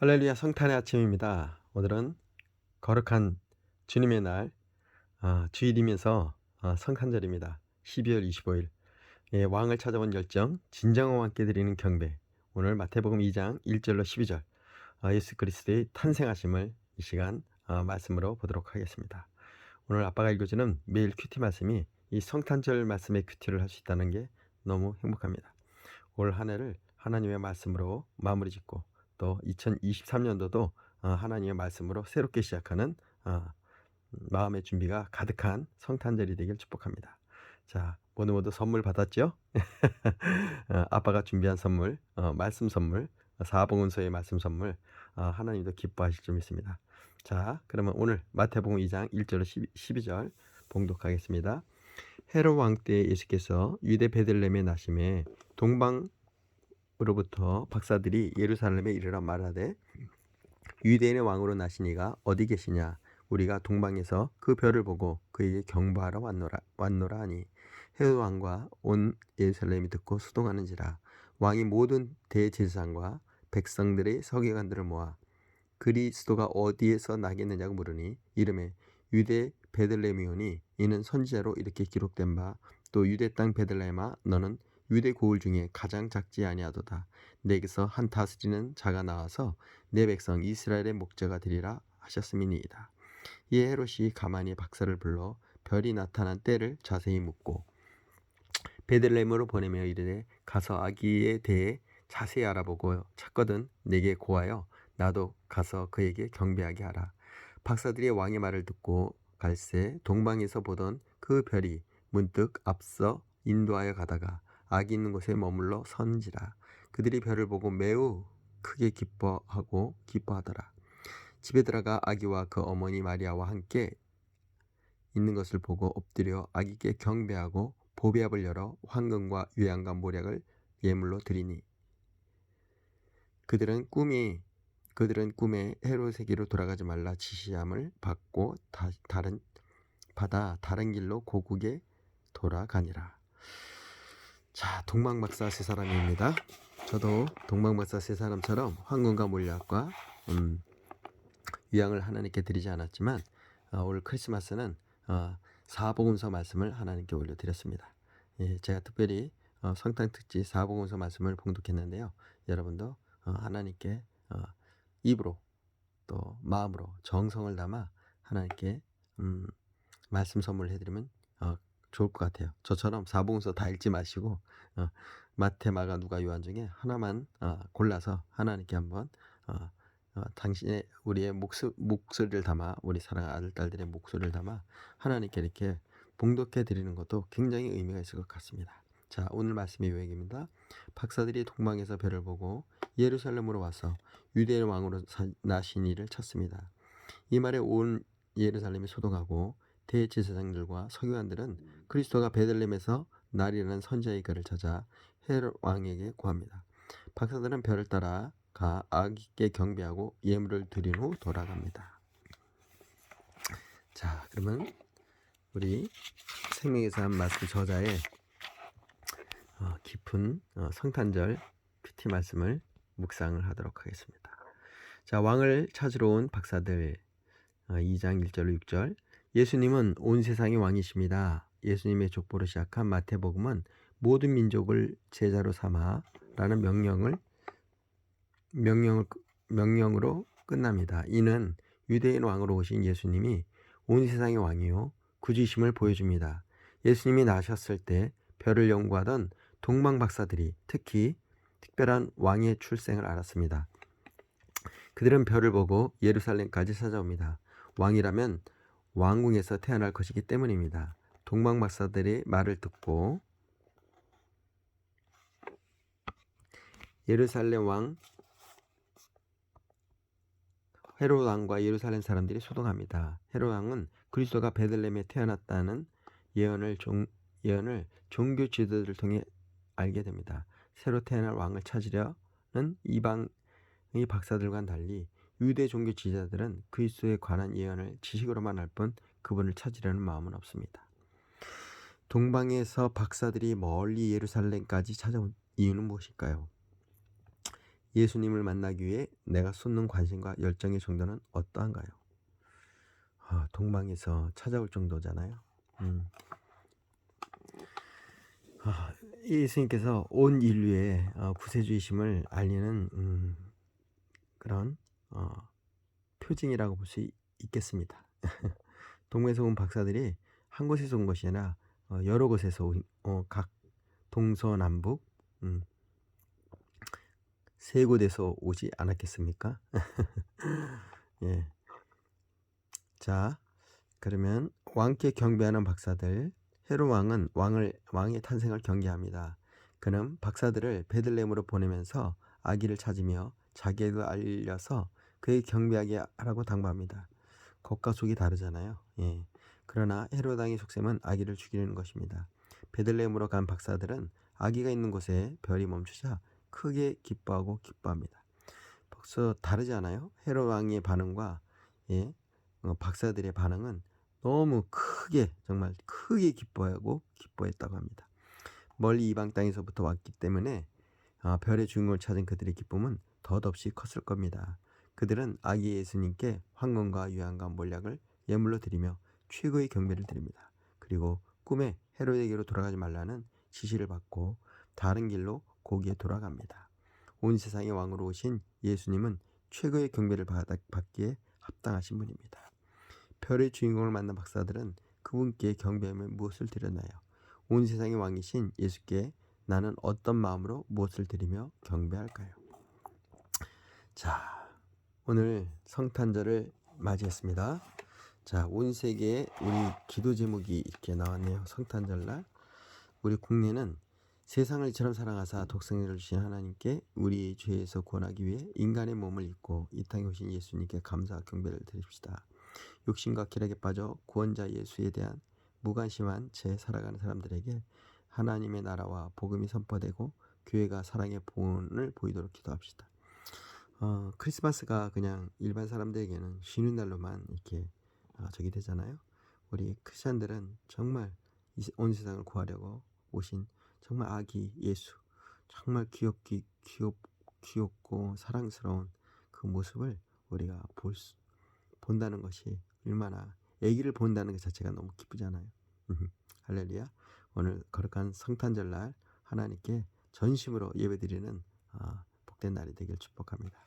할렐루야, 성탄의 아침입니다. 오늘은 거룩한 주님의 날, 주일이면서 성탄절입니다. 12월 25일 왕을 찾아온 열정, 진정한 왕께 드리는 경배. 오늘 마태복음 2장 1절로 12절 예수 그리스도의 탄생하심을 이 시간 말씀으로 보도록 하겠습니다. 오늘 아빠가 읽어주는 매일 큐티 말씀이 이 성탄절 말씀의 큐티를 할 수 있다는 게 너무 행복합니다. 올 한 해를 하나님의 말씀으로 마무리 짓고 또 2023년도도 하나님의 말씀으로 새롭게 시작하는 마음의 준비가 가득한 성탄절이 되길 축복합니다. 자, 모두 선물 받았죠? 아빠가 준비한 선물, 말씀 선물, 사복음서의 말씀 선물, 하나님도 기뻐하실 줄 믿습니다. 자, 그러면 오늘 마태복음 2장 1절로 12절 봉독하겠습니다. 헤롯 왕 때 예수께서 유대 베들레헴에 나심에 동방으로부터 박사들이 예루살렘에 이르러 말하되 유대인의 왕으로 나시니가 어디 계시냐? 우리가 동방에서 그 별을 보고 그에게 경배하러 왔노라 하니 헤롯 왕과 온 예루살렘이 듣고 수동하는지라. 왕이 모든 대제사장과 백성들의 서기관들을 모아 그리스도가 어디에서 나겠느냐고 물으니 이름에 유대 베들레헴이오니 이는 선지자로 이렇게 기록된 바 또 유대 땅 베들레헴아 너는 유대 고을 중에 가장 작지 아니하도다. 내게서 한 다스리는 자가 나와서 내 백성 이스라엘의 목자가 되리라 하셨음이니이다. 이에 헤롯이 가만히 박사를 불러 별이 나타난 때를 자세히 묻고 베들레헴으로 보내며 이르되 가서 아기에 대해 자세히 알아보고 찾거든 내게 고하여 나도 가서 그에게 경배하게 하라. 박사들이 왕의 말을 듣고 갈새 동방에서 보던 그 별이 문득 앞서 인도하여 가다가 아기 있는 곳에 머물러 선지라. 그들이 별을 보고 매우 크게 기뻐하더라. 집에 들어가 아기와 그 어머니 마리아와 함께 있는 것을 보고 엎드려 아기께 경배하고 보배압을 열어 황금과 유향과 모략을 예물로 드리니 그들은 꿈에 헤롯에게로 돌아가지 말라 지시함을 받고 다른 길로 고국에 돌아가니라. 자, 동방박사 세 사람입니다. 저도 동방박사 세 사람처럼 황금과 몰약과 유향을 하나님께 드리지 않았지만 올 크리스마스는 사복음서 말씀을 하나님께 올려드렸습니다. 제가 특별히 성탄 특집 사복음서 말씀을 봉독했는데요. 여러분도 하나님께 입으로 또 마음으로 정성을 담아 하나님께 말씀 선물해드리면 좋을 것 같아요. 저처럼 사복음서 다 읽지 마시고 마태, 마가, 누가, 요한 중에 하나만 골라서 하나님께 한번 당신의 우리의 목소리를 담아 우리 사랑하는 아들, 딸들의 목소리를 담아 하나님께 이렇게 봉독해 드리는 것도 굉장히 의미가 있을 것 같습니다. 자, 오늘 말씀의 요약입니다. 박사들이 동방에서 별을 보고 예루살렘으로 와서 유대의 왕으로 나신 이를 찾습니다. 이 말에 온 예루살렘이 소동하고 대제사장들과 서기관들은 그리스도가 베들레헴에서 날이라는 선지자의 글을 찾아 헤롯 왕에게 고합니다. 박사들은 별을 따라 가 아기께 경배하고 예물을 드린 후 돌아갑니다. 자, 그러면 우리 생명의 삶 말씀 저자의 깊은 성탄절 큐티 말씀을 묵상을 하도록 하겠습니다. 자, 왕을 찾으러 온 박사들 2장 1절로 6절. 예수님은 온 세상의 왕이십니다. 예수님의 족보로 시작한 마태복음은 모든 민족을 제자로 삼아 라는 명령으로 끝납니다. 이는 유대인 왕으로 오신 예수님이 온 세상의 왕이요 구주이심을 보여줍니다. 예수님이 나셨을 때 별을 연구하던 동방 박사들이 특히 특별한 왕의 출생을 알았습니다. 그들은 별을 보고 예루살렘까지 찾아옵니다. 왕이라면 왕궁에서 태어날 것이기 때문입니다. 동방 박사들의 말을 듣고 예루살렘 왕 헤롯 왕과 예루살렘 사람들이 소동합니다. 헤롯 왕은 그리스도가 베들레헴에 태어났다는 예언을 종교 지도들을 통해 알게 됩니다. 새로 태어날 왕을 찾으려는 이방의 박사들과는 달리 유대 종교 지도자들은 그리스도에 관한 예언을 지식으로만 알 뿐 그분을 찾으려는 마음은 없습니다. 동방에서 박사들이 멀리 예루살렘까지 찾아온 이유는 무엇일까요? 예수님을 만나기 위해 내가 쏟는 관심과 열정의 정도는 어떠한가요? 동방에서 찾아올 정도잖아요. 예수님께서 온 인류의 구세주이심을 알리는 그런 표징이라고 볼 수 있겠습니다. 동방에서 온 박사들이 한 곳에서 온 것이 아니라 여러 곳에서 온 각 동서남북 세 곳에서 오지 않았겠습니까? 예. 자, 그러면 왕께 경배하는 박사들. 헤롯 왕은 왕의 탄생을 경계합니다. 그는 박사들을 베들레헴으로 보내면서 아기를 찾으며 자기에게 알려서 그에게 경배하게 하라고 당부합니다. 겉과 속이 다르잖아요. 예. 그러나 헤롯 왕의 속셈은 아기를 죽이려는 것입니다. 베들레헴으로 간 박사들은 아기가 있는 곳에 별이 멈추자 크게 기뻐합니다. 벌써 다르지 않아요? 헤롯 왕의 반응과 박사들의 반응은 너무 정말 크게 기뻐했다고 합니다. 멀리 이방 땅에서부터 왔기 때문에 별의 주인공을 찾은 그들의 기쁨은 덧없이 컸을 겁니다. 그들은 아기 예수님께 황금과 유향과 몰약을 예물로 드리며 최고의 경배를 드립니다. 그리고 꿈에 헤롯에게로 돌아가지 말라는 지시를 받고 다른 길로 고기에 돌아갑니다. 온 세상의 왕으로 오신 예수님은 최고의 경배를 받기에 합당하신 분입니다. 별의 주인공을 만난 박사들은 그분께 경배하며 무엇을 드렸나요? 온 세상의 왕이신 예수께 나는 어떤 마음으로 무엇을 드리며 경배할까요? 자, 오늘 성탄절을 맞이했습니다. 자, 온 세계에 우리 기도 제목이 이렇게 나왔네요. 성탄절날 우리 국내는 세상을 이처럼 사랑하사 독생자를 주신 하나님께 우리 죄에서 구원하기 위해 인간의 몸을 입고 이 땅에 오신 예수님께 감사와 경배를 드립시다. 욕심과 기락에 빠져 구원자 예수에 대한 무관심한 채 살아가는 사람들에게 하나님의 나라와 복음이 선포되고 교회가 사랑의 본을 보이도록 기도합시다. 크리스마스가 그냥 일반 사람들에게는 쉬는 날로만 이렇게 저기 되잖아요. 우리 크리스천들은 정말 온 세상을 구하려고 오신 정말 아기 예수, 정말 귀엽고 사랑스러운 그 모습을 우리가 본다는 것이 얼마나, 아기를 본다는 것 자체가 너무 기쁘잖아요. 할렐루야. 오늘 거룩한 성탄절날 하나님께 전심으로 예배드리는 복된 날이 되길 축복합니다.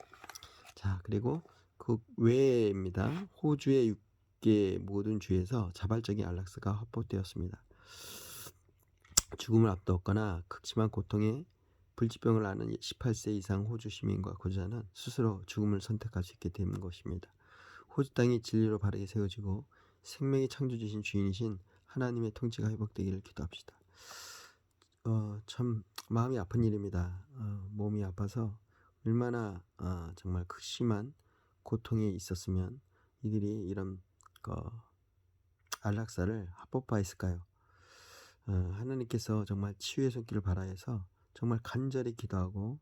자, 그리고 그 외에입니다. 호주의 6개 모든 주에서 자발적인 안락사가 확보되었습니다. 죽음을 앞두었거나 극심한 고통에 불치병을 앓는 18세 이상 호주 시민과 거주자는 스스로 죽음을 선택할 수 있게 되는 것입니다. 호주 땅이 진리로 바르게 세워지고 생명의 창조주신 주인이신 하나님의 통치가 회복되기를 기도합시다. 참 마음이 아픈 일입니다. 몸이 아파서 얼마나 정말 극심한 고통에 있었으면 이들이 이런 안락사를 합법화했을까요? 하나님께서 정말 치유의 손길을 바라해서 정말 간절히 기도하고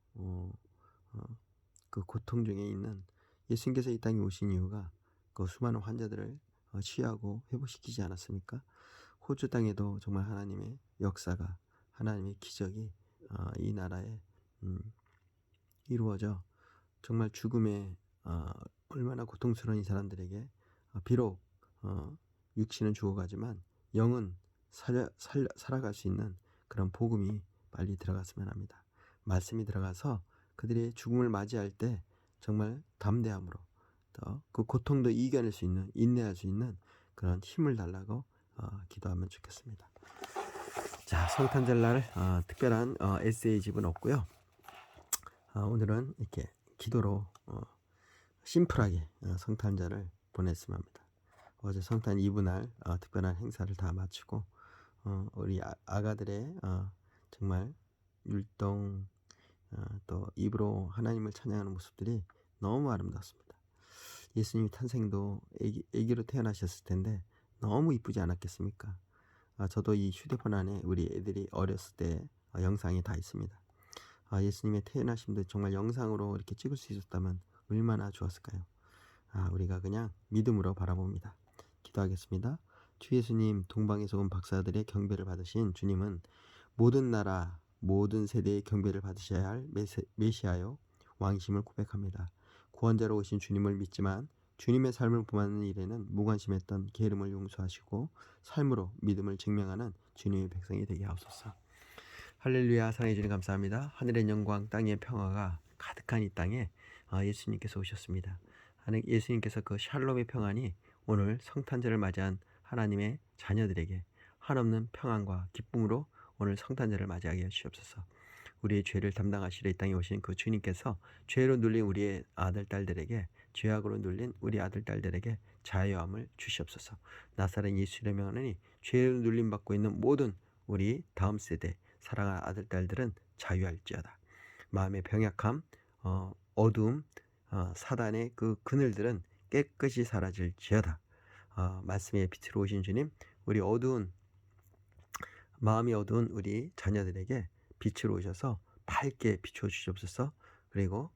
그 고통 중에 있는 예수님께서 이 땅에 오신 이유가 그 수많은 환자들을 치유하고 회복시키지 않았습니까? 호주 땅에도 정말 하나님의 역사가, 하나님의 기적이 이 나라에 이루어져 정말 죽음에 얼마나 고통스러운 이 사람들에게 비록 육신은 죽어가지만 영은 살아갈 수 있는 그런 복음이 빨리 들어갔으면 합니다. 말씀이 들어가서 그들의 죽음을 맞이할 때 정말 담대함으로 또 그 고통도 이겨낼 수 있는, 인내할 수 있는 그런 힘을 달라고 기도하면 좋겠습니다. 자, 성탄절날 특별한 에세이집은 없고요. 오늘은 이렇게 기도로 심플하게 성탄절을 보냈으면 합니다. 어제 성탄 이브날 특별한 행사를 다 마치고 우리 아가들의 정말 율동 또 입으로 하나님을 찬양하는 모습들이 너무 아름답습니다. 예수님 탄생도 아기로 태어나셨을 텐데 너무 이쁘지 않았겠습니까? 저도 이 휴대폰 안에 우리 애들이 어렸을 때 영상이 다 있습니다. 예수님의 태어나심도 정말 영상으로 이렇게 찍을 수 있었다면 얼마나 좋았을까요? 우리가 그냥 믿음으로 바라봅니다. 기도하겠습니다. 주 예수님, 동방에서 온 박사들의 경배를 받으신 주님은 모든 나라, 모든 세대의 경배를 받으셔야 할 메시아요, 왕심을 고백합니다. 구원자로 오신 주님을 믿지만 주님의 삶을 범하는 일에는 무관심했던 게으름을 용서하시고 삶으로 믿음을 증명하는 주님의 백성이 되게 하옵소서. 할렐루야. 사랑해 주님 감사합니다. 하늘의 영광 땅의 평화가 가득한 이 땅에 예수님께서 오셨습니다. 예수님께서 그 샬롬의 평안이 오늘 성탄절을 맞이한 하나님의 자녀들에게 한없는 평안과 기쁨으로 오늘 성탄절을 맞이하게 하시옵소서. 우리의 죄를 담당하시려 이 땅에 오신 그 주님께서 죄로 눌린 우리의 아들 딸들에게, 죄악으로 눌린 우리 아들 딸들에게 자유함을 주시옵소서. 나사렛 예수의 명하니 죄로 눌림 받고 있는 모든 우리 다음 세대 사랑하는 아들 딸들은 자유할지어다. 마음의 병약함, 어두움, 사단의 그 그늘들은 깨끗이 사라질지어다. 말씀의 빛으로 오신 주님, 우리 마음이 어두운 우리 자녀들에게 빛으로 오셔서 밝게 비춰 주시옵소서. 그리고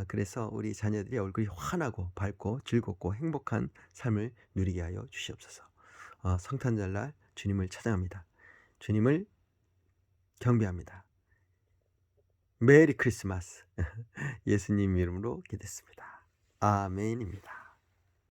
그래서 우리 자녀들의 얼굴이 환하고 밝고 즐겁고 행복한 삶을 누리게 하여 주시옵소서. 성탄절날 주님을 찬양합니다. 주님을 경배합니다. 메리 크리스마스. 예수님 이름으로 기도했습니다. 아멘입니다.